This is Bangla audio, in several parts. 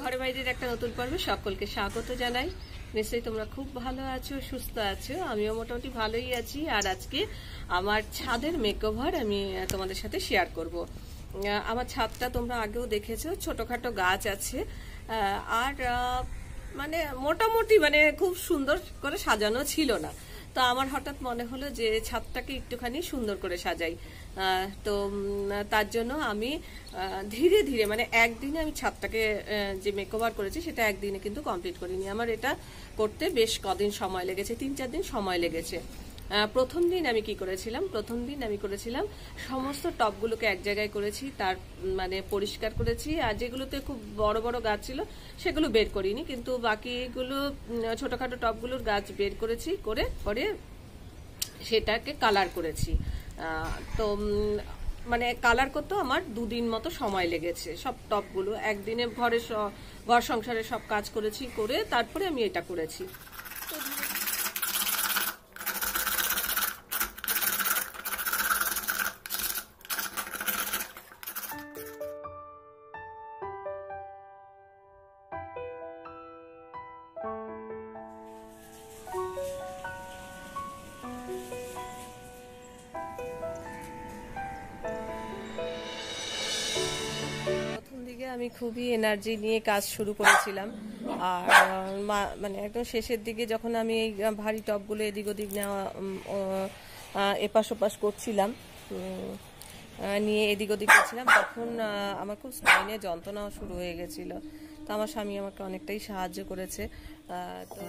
ঘরে বাইরের একটা নতুন পর্বে সকলকে স্বাগত জানাই। নিশ্চয়ই তোমরা খুব ভালো আছো, সুস্থ আছো, আমিও মোটামুটি ভালোই আছি। আর আজকে আমার ছাদের মেকওভার আমি তোমাদের সাথে শেয়ার করব। আমার ছাদটা তোমরা আগেও দেখেছো, ছোটখাটো গাছ আছে আর মানে মোটামুটি মানে খুব সুন্দর করে সাজানো ছিল না। তো আমার হঠাৎ মনে হলো যে ছাদটাকে একটুখানি সুন্দর করে সাজাই। তো তার জন্য আমি ধীরে ধীরে মানে একদিনে আমি ছাদটাকে যে মেকওভার করেছি সেটা একদিনে কিন্তু কমপ্লিট করিনি। আমার এটা করতে বেশ কদিন সময় লেগেছে, 3-4 দিন সময় লেগেছে। প্রথম দিন আমি কি করেছিলাম, সমস্ত টবগুলোকে এক জায়গায় করেছি, তার মানে পরিষ্কার করেছি। আর যেগুলোতে খুব বড় বড় গাছ ছিল সেগুলো বের করিনি, কিন্তু বাকিগুলো ছোটখাটো টবগুলোর গাছ বের করেছি, করে পরে সেটাকে কালার করেছি। তো মানে কালার করতেও আমার 2 দিন মতো সময় লেগেছে। সব টবগুলো একদিনে ঘর সংসারে সব কাজ করেছি, করে তারপরে আমি এটা করেছি। আমি খুবই এনার্জি নিয়ে কাজ শুরু করেছিলাম, আর মানে একদম শেষের দিকে যখন আমি এই ভারী টবগুলো এদিক ওদিক নেওয়া এপাশ ওপাশ করছিলাম, নিয়ে এদিক ওদিক করছিলাম, তখন আমার খুব স্পাইনে যন্ত্রণাও শুরু হয়ে গেছিল। তো আমার স্বামী আমাকে অনেকটাই সাহায্য করেছে। তো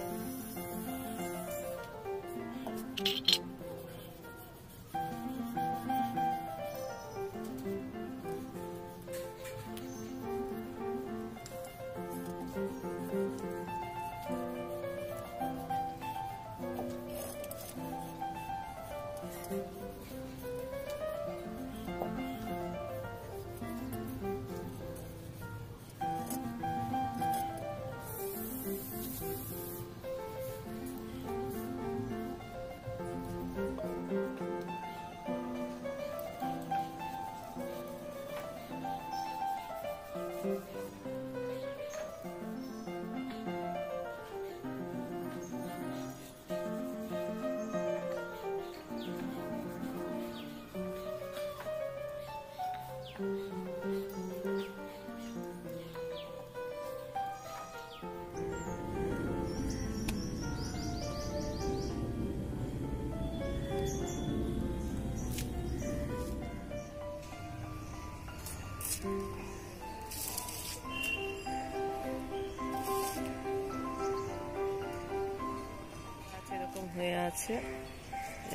এরকম হয়ে আছে,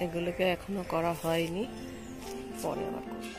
এগুলোকে এখনো করা হয়নি, পরে আবার করব।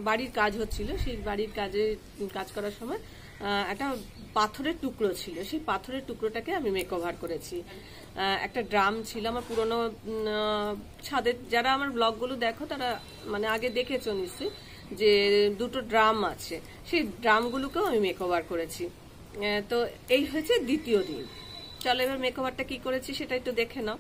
বাড়ির কাজ হচ্ছিল, সেই বাড়ির কাজ করার সময় একটা পাথরের টুকরো ছিল, সেই পাথরের টুকরোটাকে আমি মেকওভার করেছি। একটা ড্রাম ছিল আমার পুরনো ছাদের, যারা আমার ব্লগগুলো দেখো তারা মানে আগে দেখেছো নিশ্চয়ই যে 2টো ড্রাম আছে, সেই ড্রামগুলোকেও আমি মেকওভার করেছি। তো এই হয়েছে দ্বিতীয় দিন। চলো এবার মেকওভারটা কি করেছি সেটা একটু দেখে নাও।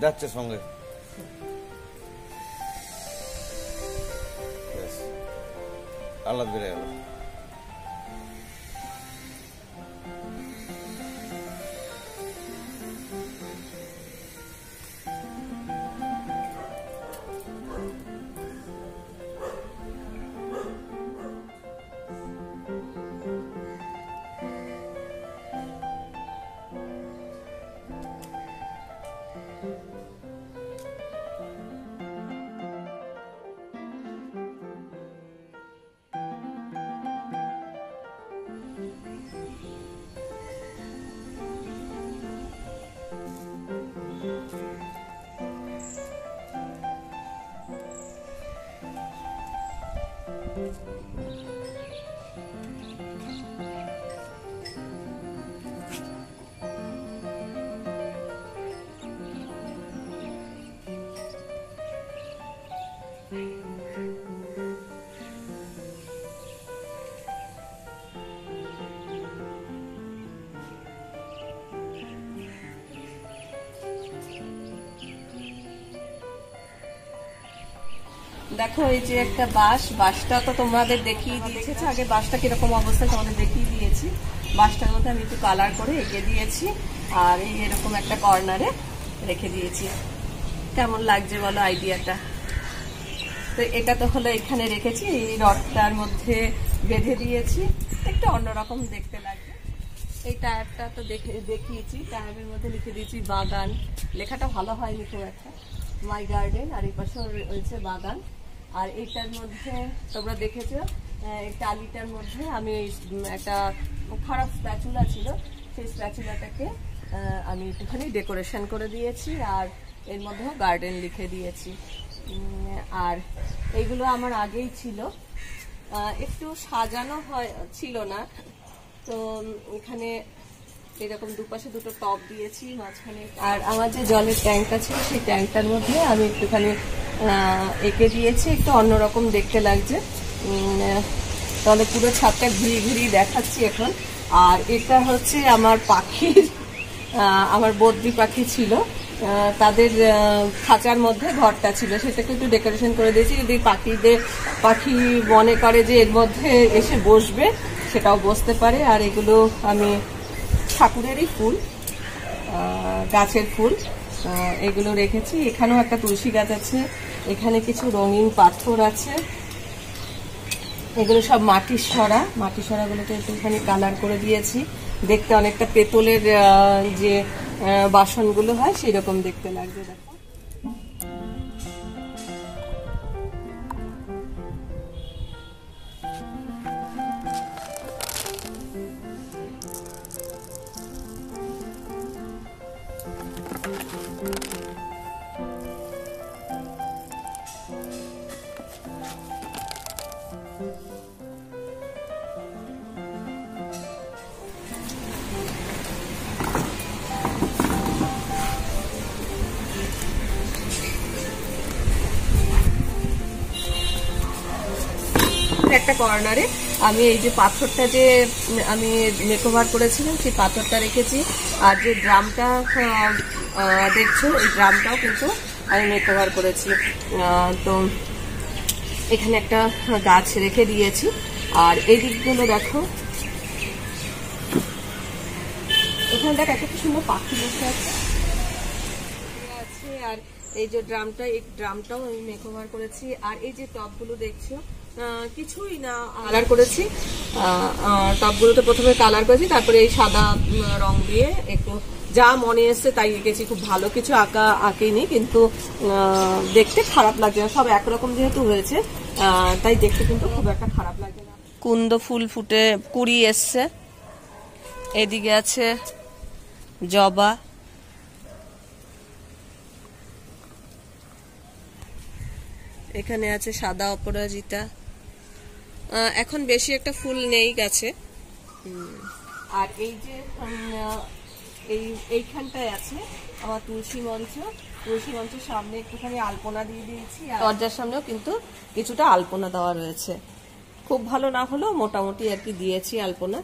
যাচ্ছে সঙ্গে আল্লাহ বেড়ে গেল। দেখো এই যে একটা বাঁশটা তো তোমাদের দেখিয়ে দিয়েছি, আগে বাঁশটা কিরকম অবস্থা তোমাদের দেখিয়ে দিয়েছি। বাঁশটার মধ্যে আমি একটু কালার করে এঁকে দিয়েছি আর এই এরকম একটা কর্নারে রেখে দিয়েছি। কেমন লাগছে বলো আইডিয়াটা? তো এটা তো হলো এখানে রেখেছি, এই রডটার মধ্যে বেঁধে দিয়েছি, একটু অন্যরকম দেখতে লাগবে। এই টায়ারটা তো দেখিয়েছি, টায়ারের মধ্যে লিখে দিয়েছি বাগান, লেখাটা ভালো হয়নি খুব একটা, মাই গার্ডেন, আর এই পাশে রয়েছে বাগান। আর এইটার মধ্যে তোমরা দেখেছো টালিটার মধ্যে আমি একটা খারাপ স্প্যাচুলা ছিল, সেই স্প্যাচুলাটাকে আমি একটুখানি ডেকোরেশন করে দিয়েছি আর এর মধ্যেও গার্ডেন লিখে দিয়েছি। আর এইগুলো আমার আগেই ছিল, একটু সাজানো ছিল না, তো এখানে এরকম দুপাশে দুটো টব দিয়েছি মাঝখানে। আর আমার যে জলের ট্যাঙ্কটা ছিল সেই ট্যাঙ্কটার মধ্যে আমি একটুখানি এঁকে দিয়েছি, একটু অন্যরকম দেখতে লাগছে। তাহলে পুরো ছাদটা ঘুরিয়ে ঘুরিয়ে দেখাচ্ছি এখন। আর এটা হচ্ছে আমার পাখির, আমার বদ্রি পাখি ছিল, তাদের খাঁচার মধ্যে ঘরটা ছিল, সেটাকে একটু ডেকোরেশন করে দিয়েছি, যদি পাখি মনে করে যে এর মধ্যে এসে বসবে সেটাও বসতে পারে। আর এগুলো আমি ঠাকুরেরই ফুল, গাছের ফুল, এগুলো রেখেছি। এখানেও একটা তুলসী গাছ আছে, এখানে কিছু রঙিন পাথর আছে, এগুলো সব মাটির সরাগুলোকে একটুখানি কালার করে দিয়েছি, দেখতে অনেকটা পেতলের যে বাসনগুলো হয় সেই রকম দেখতে লাগবে। দেখো একটা কর্নারে আমি এই যে পাথরটা যে আমি মেকওভার করেছিলাম সেই পাথরটা রেখেছি। আর যে ড্রামটা দেখছো এই ড্রামটাও কিন্তু আমি মেকওভার করেছি। তো এখানে একটা গাছ রেখে দিয়েছি। আর এই দিকগুলো দেখো, এখানে দেখ একটা কি সুন্দর পাখি বসে আছে। আর এই যে ড্রামটা, এই ড্রামটাও আমি মেকওভার করেছি। আর এই যে টবগুলো দেখছো কিছুই না কালার করেছি, টবগুলোতে প্রথমে কালার করেছি, তারপরে এই সাদা রং দিয়ে একটু যা মনে এসছে তাই এঁকেছি। খুব ভালো কিছু আঁকেনি, কিন্তু দেখতে খারাপ লাগছে না, সব একরকম যেহেতু হয়েছে তাই দেখতে কিন্তু খুব একটা খারাপ লাগে না। কুন্দ ফুল ফুটে কুড়ি এসছে, এদিকে আছে জবা, এখানে আছে সাদা অপরাজিতা, এখন বেশি একটা ফুল নেই গাছে। আর এই যে এইখানটায় আছে আমার তুলসী মঞ্চের সামনে একটুখানি আলপনা দিয়ে দিয়েছি। দরজার সামনেও কিন্তু কিছুটা আলপনা দেওয়া রয়েছে, খুব ভালো না হলেও মোটামুটি আর কি দিয়েছি আলপনা।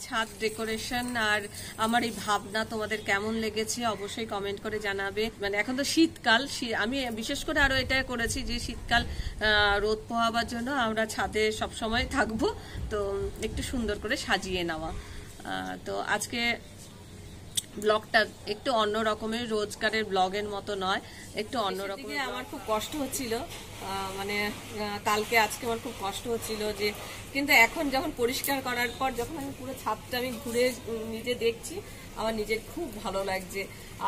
ছাদ ডেকোরেশন আর আমার এই ভাবনা তোমাদের কেমন লেগেছে অবশ্যই কমেন্ট করে জানাবে। মানে এখন তো শীতকাল, আমি বিশেষ করে আরো এটা করেছি যে শীতকাল রোদ পোহাবার জন্য আমরা ছাদে সব সময় থাকবো, তো একটু সুন্দর করে সাজিয়ে নেওয়া। তো আজকে ব্লগটা একটু অন্য রকমের, রোজকারের ব্লগের মতো নয়, একটু অন্য রকমের। আমার খুব কষ্ট হচ্ছিল, মানে কালকে আজকে আমার খুব কষ্ট হচ্ছিল যে, কিন্তু এখন যখন পরিষ্কার করার পর যখন আমি পুরো ছাদটা আমি ঘুরে নিজে দেখছি, আমার নিজের খুব ভালো লাগছে।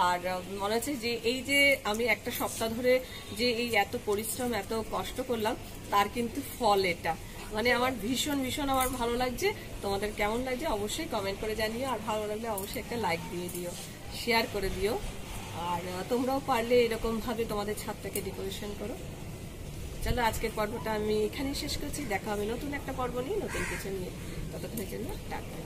আর মনে হচ্ছে যে এই যে আমি একটা সপ্তাহ ধরে যে এই এত পরিশ্রম এত কষ্ট করলাম তার কিন্তু ফল এটা। মানে আমার ভীষণ আমার ভালো লাগছে। তোমাদের কেমন লাগছে অবশ্যই কমেন্ট করে জানিও, আর ভালো লাগলে অবশ্যই একটা লাইক দিয়ে দিও, শেয়ার করে দিও। আর তোমরাও পারলে এরকম ভাবে তোমাদের ছাদটাকে ডেকোরেশন করো। চলো আজকের পর্বটা আমি এখানেই শেষ করছি, দেখা হবে নতুন একটা পর্ব নিয়ে, নতুন কিছু নিয়ে। ততক্ষণের জন্য টাটা।